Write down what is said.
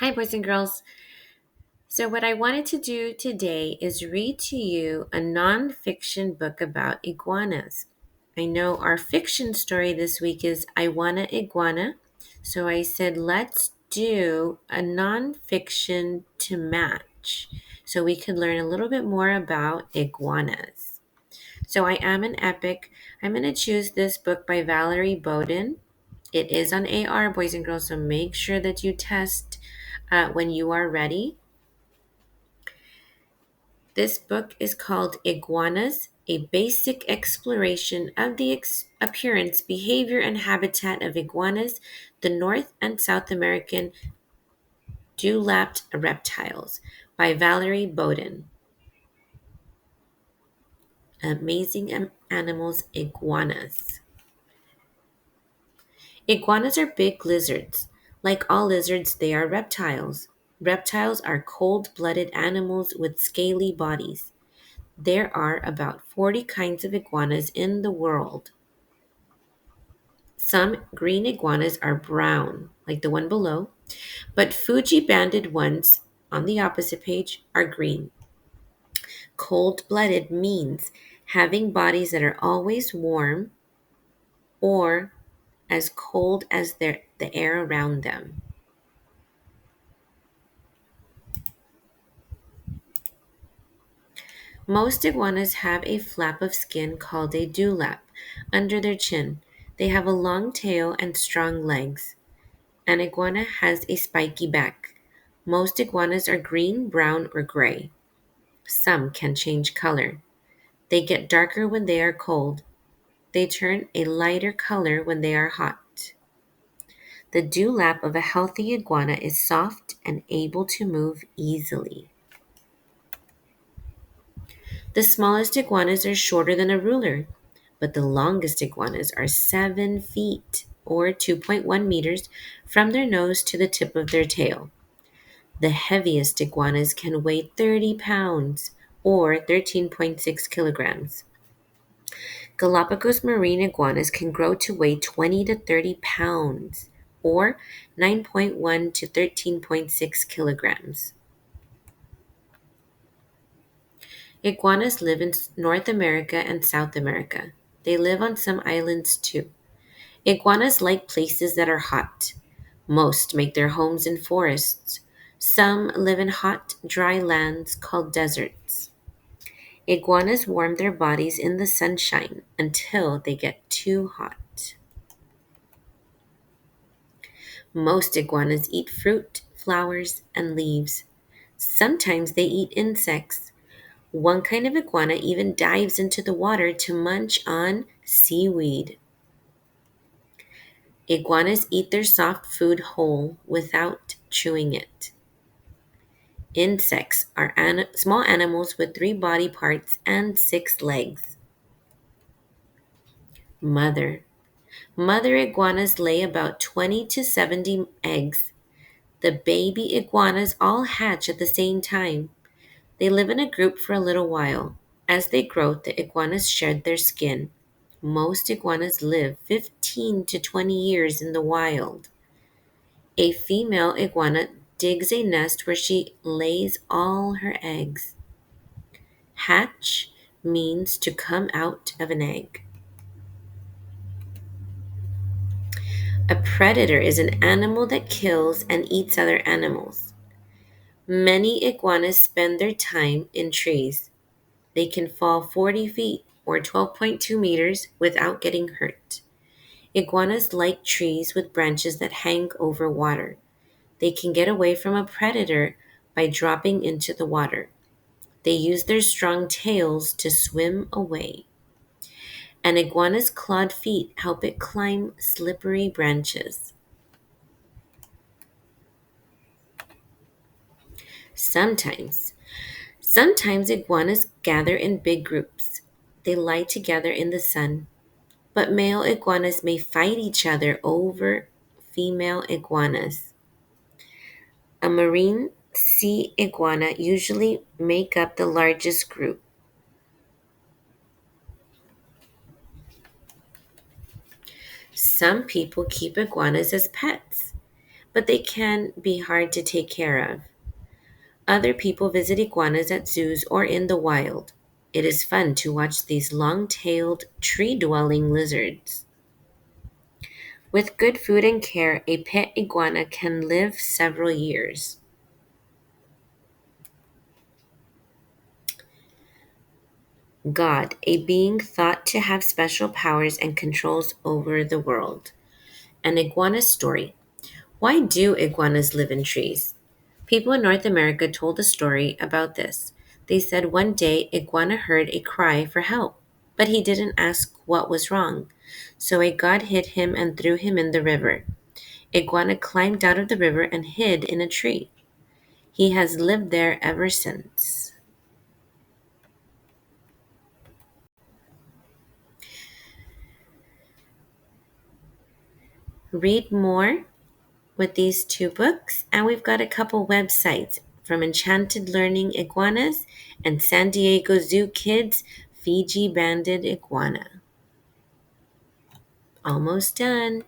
Hi, boys and girls. So, what I wanted to do today is read to you a nonfiction book about iguanas. I know our fiction story this week is I Wanna Iguana. So, I said, let's do a nonfiction to match so we could learn a little bit more about iguanas. So, I am an epic. I'm going to choose this book by Valerie Bowden. It is on AR, boys and girls, so make sure that you test when you are ready. This book is called Iguanas, a basic exploration of the appearance, behavior, and habitat of iguanas, the North and South American dewlapped reptiles by Valerie Bowden. Amazing Animals Iguanas. Iguanas are big lizards. Like all lizards, they are reptiles. Reptiles are cold blooded animals with scaly bodies. There are about 40 kinds of iguanas in the world. Some green iguanas are brown, like the one below, but Fuji banded ones on the opposite page are green. Cold blooded means having bodies that are always warm or as cold as the air around them. Most iguanas have a flap of skin called a dewlap under their chin. They have a long tail and strong legs. An iguana has a spiky back. Most iguanas are green, brown, or gray. Some can change color. They get darker when they are cold. They turn a lighter color when they are hot. The dewlap of a healthy iguana is soft and able to move easily. The smallest iguanas are shorter than a ruler, but the longest iguanas are 7 feet or 2.1 meters from their nose to the tip of their tail. The heaviest iguanas can weigh 30 pounds or 13.6 kilograms. Galapagos marine iguanas can grow to weigh 20 to 30 pounds or 9.1 to 13.6 kilograms. Iguanas live in North America and South America. They live on some islands too. Iguanas like places that are hot. Most make their homes in forests. Some live in hot, dry lands called deserts. Iguanas warm their bodies in the sunshine until they get too hot. Most iguanas eat fruit, flowers, and leaves. Sometimes they eat insects. One kind of iguana even dives into the water to munch on seaweed. Iguanas eat their soft food whole without chewing it. Insects are small animals with 3 body parts and 6 legs. Mother. Mother iguanas lay about 20 to 70 eggs. The baby iguanas all hatch at the same time. They live in a group for a little while. As they grow, the iguanas shed their skin. Most iguanas live 15 to 20 years in the wild. A female iguana digs a nest where she lays all her eggs. Hatch means to come out of an egg. A predator is an animal that kills and eats other animals. Many iguanas spend their time in trees. They can fall 40 feet or 12.2 meters without getting hurt. Iguanas like trees with branches that hang over water. They can get away from a predator by dropping into the water. They use their strong tails to swim away. An iguana's clawed feet help it climb slippery branches. Sometimes, sometimes iguanas gather in big groups. They lie together in the sun, but male iguanas may fight each other over female iguanas. A marine sea iguana usually make up the largest group. Some people keep iguanas as pets, but they can be hard to take care of. Other people visit iguanas at zoos or in the wild. It is fun to watch these long tailed, tree dwelling lizards. With good food and care, a pet iguana can live several years. God, a being thought to have special powers and controls over the world. An iguana story. Why do iguanas live in trees? People in North America told a story about this. They said one day Iguana heard a cry for help, but he didn't ask what was wrong. So a god hit him and threw him in the river. Iguana climbed out of the river and hid in a tree. He has lived there ever since. Read more with these two books, and we've got a couple websites from Enchanted Learning Iguanas and San Diego Zoo Kids Fiji Banded Iguana. Almost done.